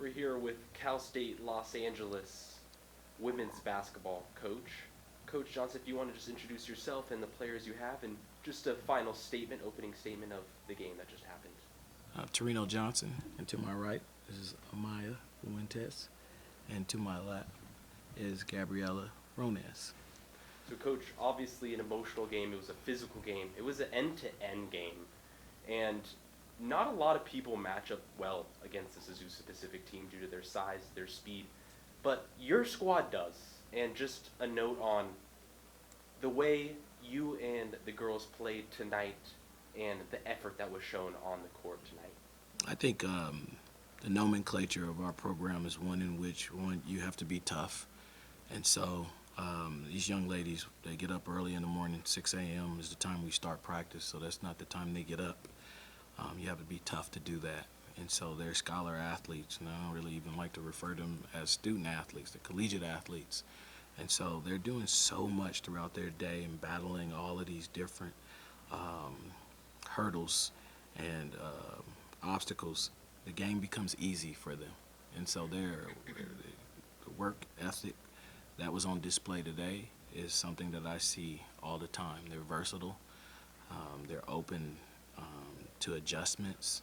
We're here with Cal State Los Angeles women's basketball coach. Coach Johnson, if you want to just introduce yourself and the players you have, and just a final statement, opening statement of the game that just happened. Torino Johnson, and to my right is Amaya Fuentes, and to my left is Gabriela Rones. So, Coach, obviously an emotional game. It was a physical game. It was an end-to-end game, and not a lot of people match up well against this Azusa Pacific team due to their size, their speed, but your squad does. And just a note on the way you and the girls played tonight and the effort that was shown on the court tonight. I think the nomenclature of our program is one in which you have to be tough, and so these young ladies, they get up early in the morning. 6 a.m. is the time we start practice, so that's not the time they get up. You have to be tough to do that. And so they're scholar athletes, and I don't really even like to refer to them as student athletes, they're collegiate athletes. And so they're doing so much throughout their day and battling all of these different hurdles and obstacles. The game becomes easy for them. And so the work ethic that was on display today is something that I see all the time. They're versatile, they're open to adjustments,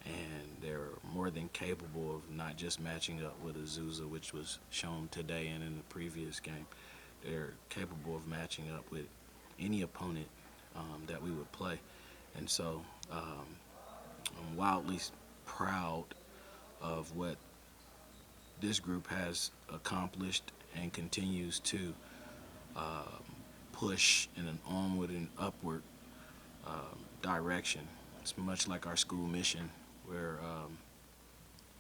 and they're more than capable of not just matching up with Azusa, which was shown today and in the previous game. They're capable of matching up with any opponent that we would play. And so I'm wildly proud of what this group has accomplished and continues to push in an onward and upward direction. It's much like our school mission, where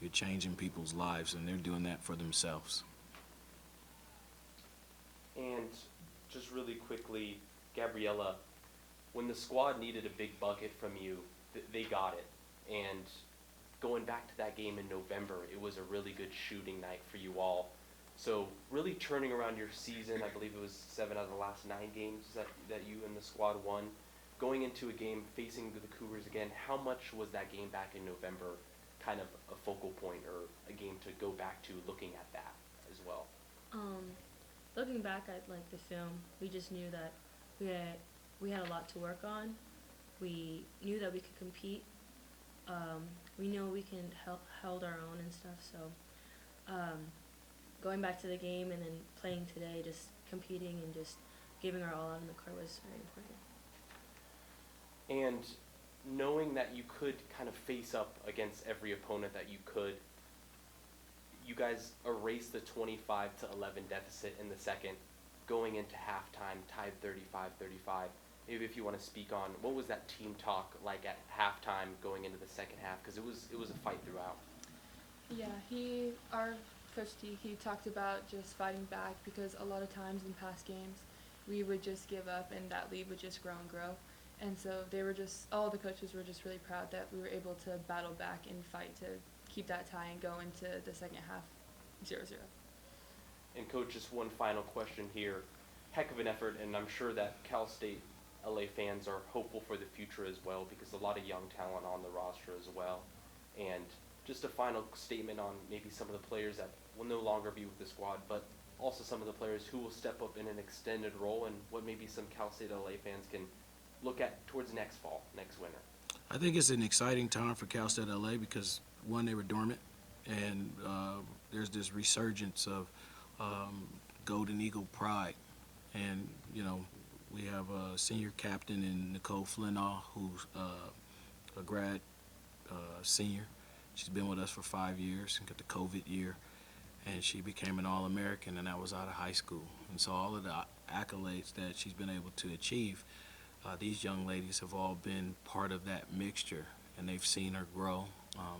you're changing people's lives, and they're doing that for themselves. And just really quickly, Gabriela, when the squad needed a big bucket from you, they got it. And going back to that game in November, it was a really good shooting night for you all. So really turning around your season, I believe it was 7 out of the last 9 games that you and the squad won. Going into a game facing the Cougars again, how much was that game back in November kind of a focal point or a game to go back to looking at that as well? Looking back at the film, we just knew that we had a lot to work on. We knew that we could compete. We knew we can held our own and stuff. So going back to the game and then playing today, just competing and just giving our all out on the court was very important. And knowing that you could kind of face up against every opponent that you could, you guys erased the 25-11 deficit in the second, going into halftime, tied 35-35. Maybe if you want to speak on what was that team talk like at halftime going into the second half, because it was a fight throughout. Yeah, our coach T, he talked about just fighting back, because a lot of times in past games we would just give up and that lead would just grow and grow. And so all the coaches were just really proud that we were able to battle back and fight to keep that tie and go into the second half 0-0. And Coach, just one final question here. Heck of an effort, and I'm sure that Cal State LA fans are hopeful for the future as well, because a lot of young talent on the roster as well. And just a final statement on maybe some of the players that will no longer be with the squad, but also some of the players who will step up in an extended role, and what maybe some Cal State LA fans can look at towards next fall, next winter. I think it's an exciting time for Cal State LA because, one, they were dormant, and there's this resurgence of Golden Eagle pride. And, we have a senior captain in Nicole Flinnaw, who's a grad senior. She's been with us for 5 years and got the COVID year, and she became an All-American, and that was out of high school. And so all of the accolades that she's been able to achieve, these young ladies have all been part of that mixture, and they've seen her grow,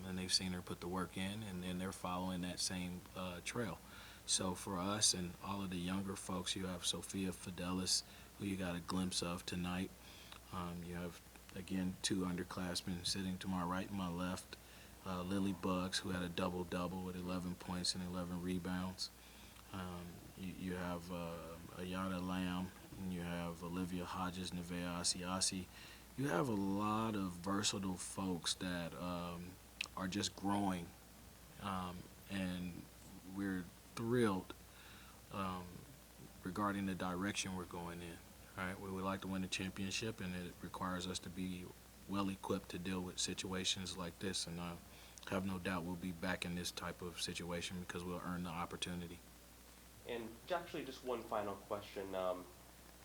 and they've seen her put the work in, and then they're following that same trail. So for us and all of the younger folks, you have Sophia Fidelis, who you got a glimpse of tonight. You have, again, 2 underclassmen sitting to my right and my left. Lily Buggs, who had a double-double with 11 points and 11 rebounds. You have Ayana Lamb, and you have Olivia Hodges, Nevea Asiasi. You have a lot of versatile folks that are just growing and we're thrilled regarding the direction we're going in. All right, we would like to win the championship, and it requires us to be well equipped to deal with situations like this, and I have no doubt we'll be back in this type of situation because we'll earn the opportunity. And actually, just one final question.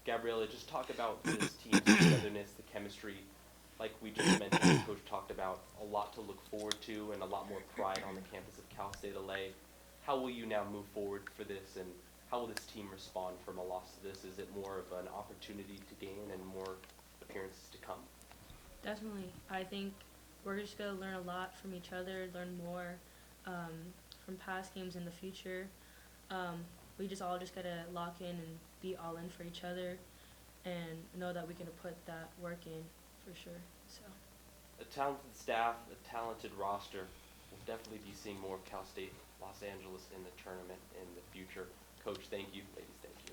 Gabriella, just talk about this team's togetherness, the chemistry. Like we just mentioned, the coach talked about a lot to look forward to and a lot more pride on the campus of Cal State LA. How will you now move forward for this, and how will this team respond from a loss to this? Is it more of an opportunity to gain and more appearances to come? Definitely. I think we're just going to learn a lot from each other, learn more from past games in the future. We just all just got to lock in and be all in for each other and know that we're going to put that work in for sure. So. A talented staff, a talented roster. We'll definitely be seeing more of Cal State Los Angeles in the tournament in the future. Coach, thank you. Ladies, thank you.